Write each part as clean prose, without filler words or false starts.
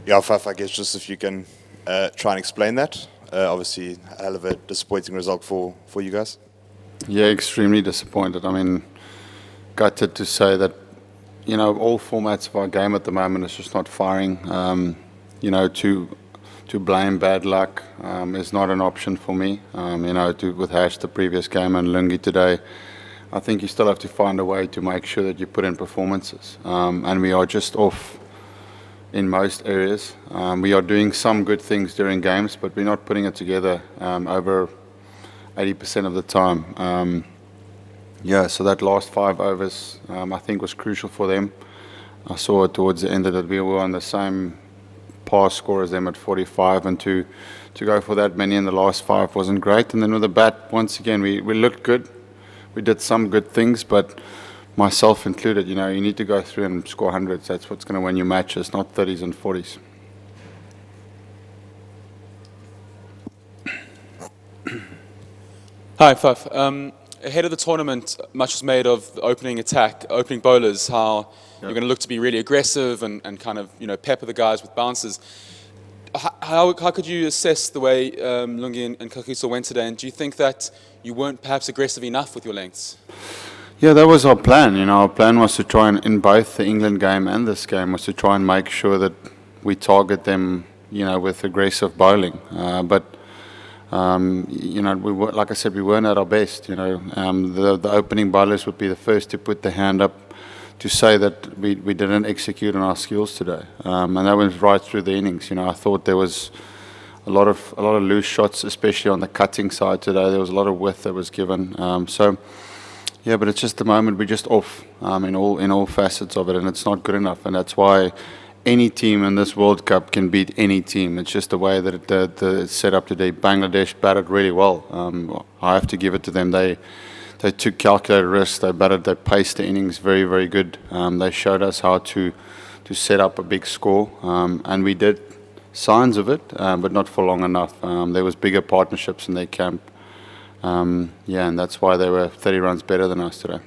Yeah, Faf, I guess just if you can try and explain that. Obviously, a hell of a disappointing result for you guys. Yeah, extremely disappointed. I mean, gutted to say that, all formats of our game at the moment is just not firing. To blame bad luck is not an option for me. To with Hash the previous game and Lungi today, I think you still have to find a way to make sure that you put in performances. And we are just off in most areas. We are doing some good things during games, but we're not putting it together over 80% of the time. So that last 5 overs, I think, was crucial for them. I saw it towards the end that we were on the same pass score as them at 45, and to go for that many in the last five wasn't great. And then with the bat, once again, we looked good. We did some good things, but myself included, you need to go through and score hundreds. That's what's going to win you matches, not 30s and 40s. Hi, Faf. Ahead of the tournament, much was made of the opening bowlers, how you're going to look to be really aggressive and kind of, pepper the guys with bounces. How could you assess the way Lungi and Kagiso went today, and do you think that you weren't perhaps aggressive enough with your lengths? Yeah, that was our plan. Our plan was to try and, in both the England game and this game, was to try and make sure that we target them, with aggressive bowling. But we were, like I said, we weren't at our best. The opening bowlers would be the first to put their hand up to say that we didn't execute on our skills today, and that went right through the innings. I thought there was a lot of loose shots, especially on the cutting side today. There was a lot of width that was given. Yeah, but it's just the moment we're just off in all facets of it, and it's not good enough, and that's why any team in this World Cup can beat any team. It's just the way that it's set up today. Bangladesh batted really well. I have to give it to them. They took calculated risks. They paced the innings very, very good. They showed us how to set up a big score, and we did signs of it, but not for long enough. There was bigger partnerships in their camp. And that's why they were 30 runs better than us today.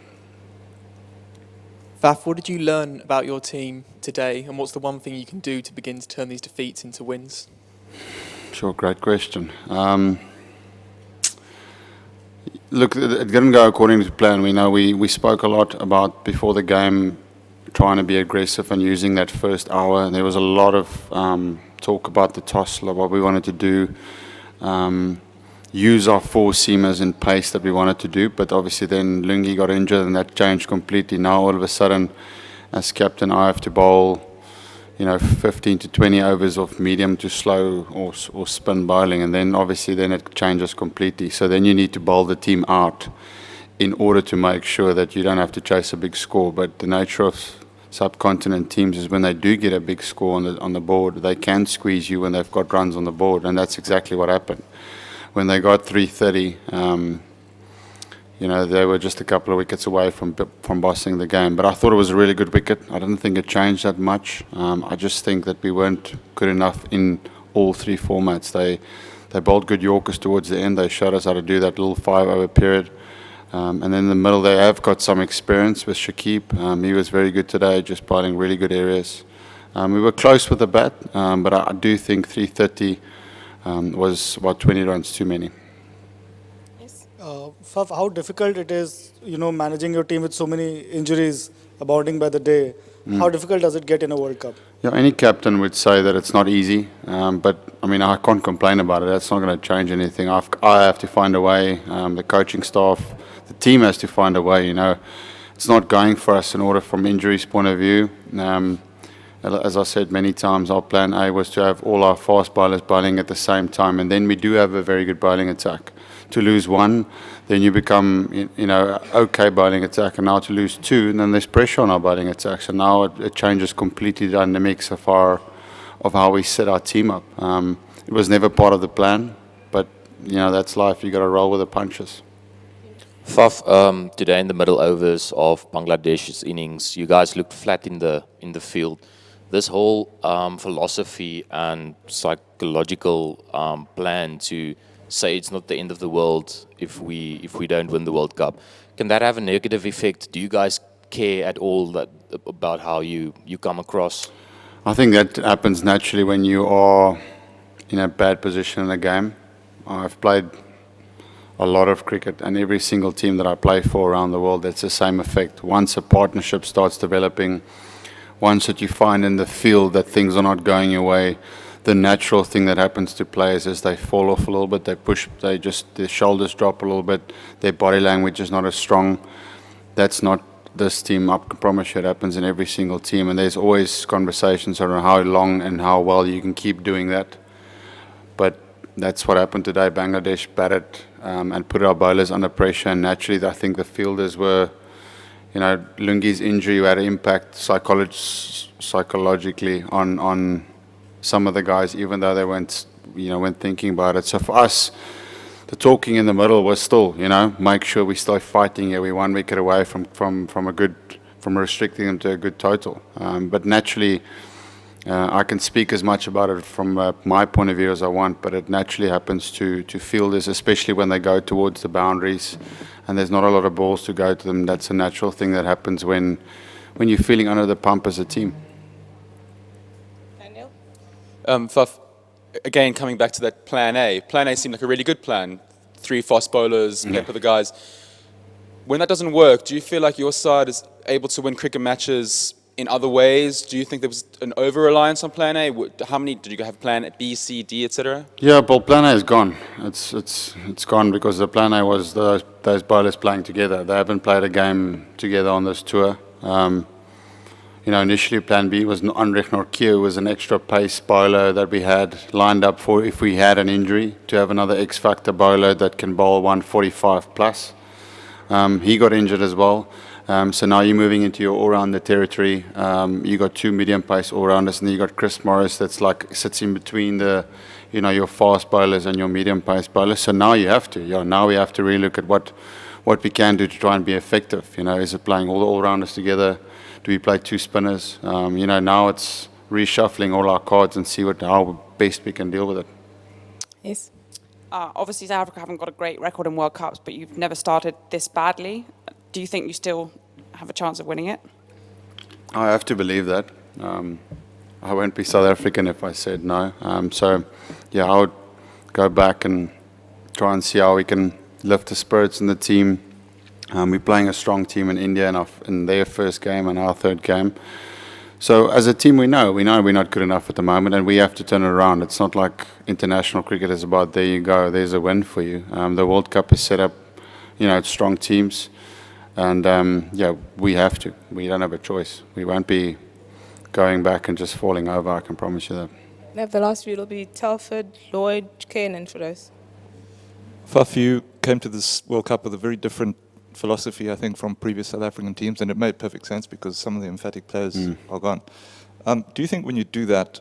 Faf, what did you learn about your team today, and what's the one thing you can do to begin to turn these defeats into wins? Sure, great question. Look, it didn't go according to plan. We know we spoke a lot about, before the game, trying to be aggressive and using that first hour. And there was a lot of talk about the toss, what we wanted to do, use our four seamers in pace that we wanted to do. But obviously then Lungi got injured and that changed completely. Now all of a sudden, as captain, I have to bowl 15 to 20 overs of medium to slow or spin bowling, and then obviously it changes completely. So then you need to bowl the team out in order to make sure that you don't have to chase a big score. But the nature of subcontinent teams is when they do get a big score on the board, they can squeeze you when they've got runs on the board, and that's exactly what happened. When they got 330, they were just a couple of wickets away from bossing the game. But I thought it was a really good wicket. I didn't think it changed that much. I just think that we weren't good enough in all three formats. They bowled good Yorkers towards the end. They showed us how to do that little 5-over period. And then in the middle, they have got some experience with Shakib. He was very good today, just bowling really good areas. We were close with the bat, but I do think 330 was about 20 runs too many. Faf, how difficult it is, managing your team with so many injuries abounding by the day. How difficult does it get in a World Cup? Yeah, any captain would say that it's not easy, but I can't complain about it. That's not going to change anything. I have to find a way. The coaching staff, the team has to find a way. It's not going for us in order from injuries point of view. As I said many times, our plan A was to have all our fast bowlers bowling at the same time, and then we do have a very good bowling attack. To lose one, then you become, okay bowling attack, and now to lose two, and then there's pressure on our bowling attack. So now it changes completely the dynamics of how we set our team up. It was never part of the plan, but that's life. You got to roll with the punches. Faf, today in the middle overs of Bangladesh's innings, you guys looked flat in the field. This whole philosophy and psychological plan to say it's not the end of the world if we don't win the World Cup, can that have a negative effect? Do you guys care at all about how you come across? I think that happens naturally when you are in a bad position in a game. I've played a lot of cricket, and every single team that I play for around the world, it's the same effect. Once a partnership starts developing, once that you find in the field that things are not going your way, the natural thing that happens to players is they fall off a little bit, their shoulders drop a little bit, their body language is not as strong. That's not this team, I can promise you it happens in every single team, and there's always conversations around how long and how well you can keep doing that. But that's what happened today. Bangladesh batted and put our bowlers under pressure, and naturally I think the fielders were, Lungi's injury had an impact psychologically on some of the guys, even though they weren't thinking about it. So for us, the talking in the middle was still, make sure we start fighting here. We're 1 wicket away from restricting them to a good total. But naturally, I can speak as much about it from my point of view as I want, but it naturally happens to fielders, especially when they go towards the boundaries and there's not a lot of balls to go to them. That's a natural thing that happens when you're feeling under the pump as a team. Daniel? Faf, again, coming back to that plan A. Plan A seemed like a really good plan. 3 fast bowlers, pepper the guys. When that doesn't work, do you feel like your side is able to win cricket matches in other ways? Do you think there was an over-reliance on plan A? How many did you have? Plan B, C, D, etc.? Yeah, well, plan A is gone. It's gone because the plan A was those bowlers playing together. They haven't played a game together on this tour. Initially plan B was Anrich Norkieu, was an extra pace bowler that we had lined up for if we had an injury, to have another X-factor bowler that can bowl 145 plus. He got injured as well. So now you're moving into your all-rounder territory. You got 2 medium pace all-rounders, and then you got Chris Morris that's sits in between your fast bowlers and your medium pace bowlers. So now you have to, now we have to really look at what we can do to try and be effective. Is it playing all the all-rounders together? Do we play 2 spinners? Now it's reshuffling all our cards and see how best we can deal with it. Yes. Obviously, South Africa haven't got a great record in World Cups, but you've never started this badly. Do you think you still have a chance of winning it? I have to believe that. I won't be South African if I said no. I would go back and try and see how we can lift the spirits in the team. We're playing a strong team in India in their first game and our third game. So as a team, we know we're not good enough at the moment, and we have to turn it around. It's not like international cricket is about there you go, there's a win for you. The World Cup is set up, it's strong teams. And we have to. We don't have a choice. We won't be going back and just falling over, I can promise you that. Now the last few will be Telford, Lloyd, Kiernan for those. Faf, you came to this World Cup with a very different philosophy, I think, from previous South African teams, and it made perfect sense because some of the emphatic players are gone. Do you think when you do that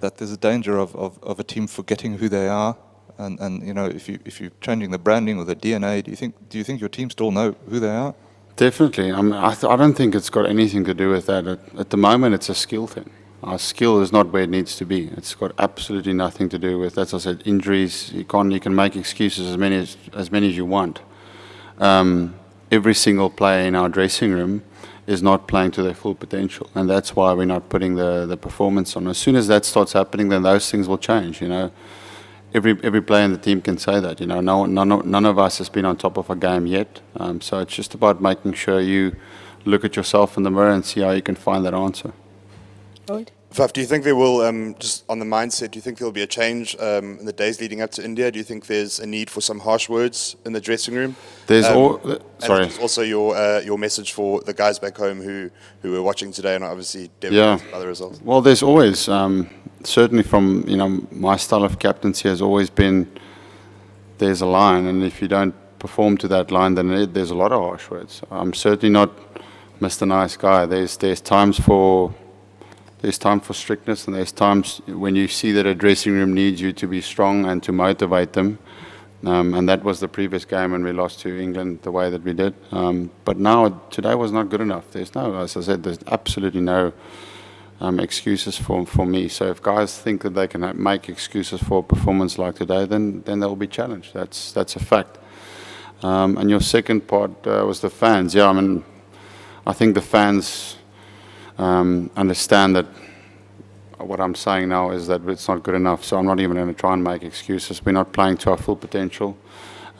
there's a danger of a team forgetting who they are? And if you're changing the branding or the DNA, do you think your team still know who they are? Definitely. I don't think it's got anything to do with that. At the moment, it's a skill thing. Our skill is not where it needs to be. It's got absolutely nothing to do with, as I said, injuries. You can make excuses as many as you want. Every single player in our dressing room is not playing to their full potential, and that's why we're not putting the performance on. As soon as that starts happening, then those things will change. Every player in the team can say that. None of us has been on top of a game yet. So it's just about making sure you look at yourself in the mirror and see how you can find that answer. Lloyd? Faf, do you think there will, just on the mindset, do you think there will be a change in the days leading up to India? Do you think there's a need for some harsh words in the dressing room? There's And also your message for the guys back home who were watching today and are obviously devastated by the results. Well, there's always, certainly from, my style of captaincy has always been, there's a line, and if you don't perform to that line, then there's a lot of harsh words. I'm certainly not Mr. Nice Guy. There's times for strictness, and there's times when you see that a dressing room needs you to be strong and to motivate them. And that was the previous game when we lost to England the way that we did. But now, today was not good enough. As I said, there's absolutely no excuses for me. So if guys think that they can make excuses for a performance like today, then they'll be challenged. That's a fact. And your second part was the fans. I think the fans understand that what I'm saying now is that it's not good enough. So I'm not even going to try and make excuses. We're not playing to our full potential.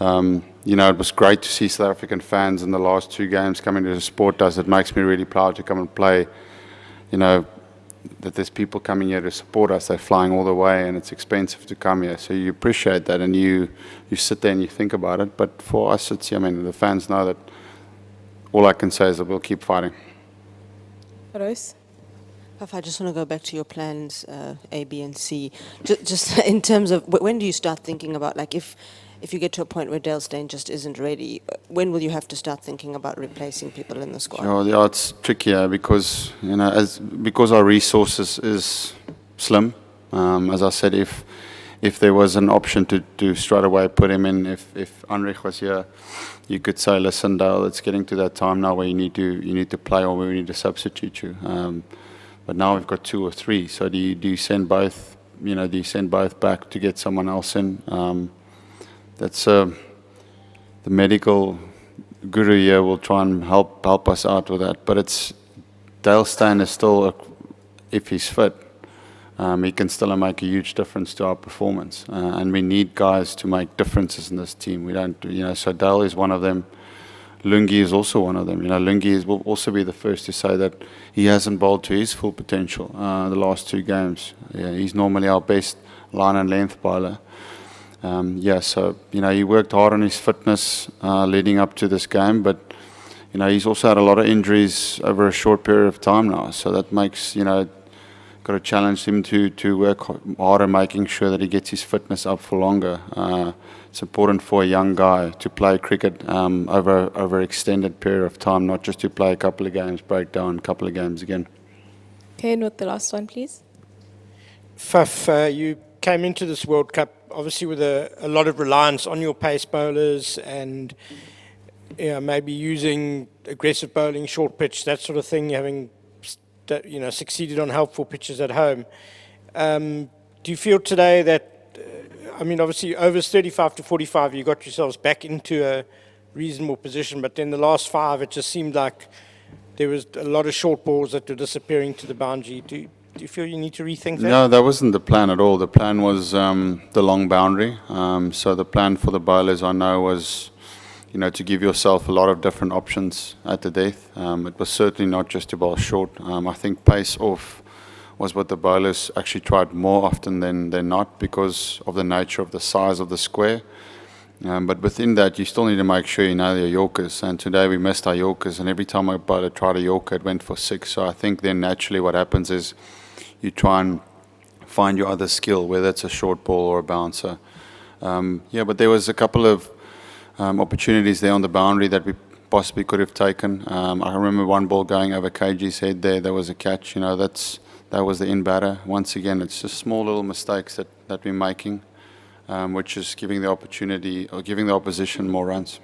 You know, it was great to see South African fans in the last 2 games coming to the Proteas. It makes me really proud to come and play. You know, that there's people coming here to support us. They're flying all the way, and it's expensive to come here. So you appreciate that, and you sit there and you think about it. But for us, it's, I mean, the fans know that all I can say is that we'll keep fighting. Rose? Faf, I just want to go back to your plans, A, B, and C. Just in terms of when do you start thinking about, like, if you get to a point where Dale Steyn just isn't ready, when will you have to start thinking about replacing people in the squad? Yeah, it's trickier because, you know, because our resources is slim. As I said, if there was an option to straight away put him in, if Heinrich was here, you could say, listen, Dale, it's getting to that time now where you need to play, or we need to substitute you. But now we've got 2 or 3. So do you send both? You know, do you send both back to get someone else in? That's the medical guru here will try and help us out with that. But it's Dale Steyn is still, if he's fit, he can still make a huge difference to our performance. And we need guys to make differences in this team. We don't, you know. So Dale is one of them. Lungi is also one of them. You know, Lungi will also be the first to say that he hasn't bowled to his full potential the last 2 games. Yeah, he's normally our best line and length bowler. Yeah, so, you know, he worked hard on his fitness leading up to this game, but, you know, he's also had a lot of injuries over a short period of time now. So that makes, you know, got to challenge him to work harder, making sure that he gets his fitness up for longer. It's important for a young guy to play cricket over an extended period of time, not just to play a couple of games, break down a couple of games again. Kane with the last one, please. Faf, you came into this World Cup obviously with a lot of reliance on your pace bowlers and, you know, maybe using aggressive bowling, short pitch, that sort of thing, having, you know, succeeded on helpful pitches at home. Do you feel today that, I mean, obviously overs 35 to 45, you got yourselves back into a reasonable position, but then the last 5, it just seemed like there was a lot of short balls that were disappearing to the boundary. Do you feel you need to rethink that? No, that wasn't the plan at all. The plan was the long boundary. So the plan for the bowlers, I know, was, you know, to give yourself a lot of different options at the death. It was certainly not just to bowl short. I think pace off was what the bowlers actually tried more often than not because of the nature of the size of the square. But within that, you still need to make sure you know your Yorkers. And today we missed our Yorkers, and every time a bowler tried a Yorker, it went for 6. So I think then naturally what happens is you try and find your other skill, whether it's a short ball or a bouncer. Yeah, but there was a couple of opportunities there on the boundary that we possibly could have taken. I remember one ball going over KG's head there was a catch. You know, that was the in-batter. Once again, it's just small little mistakes that we're making, which is giving the opportunity or giving the opposition more runs.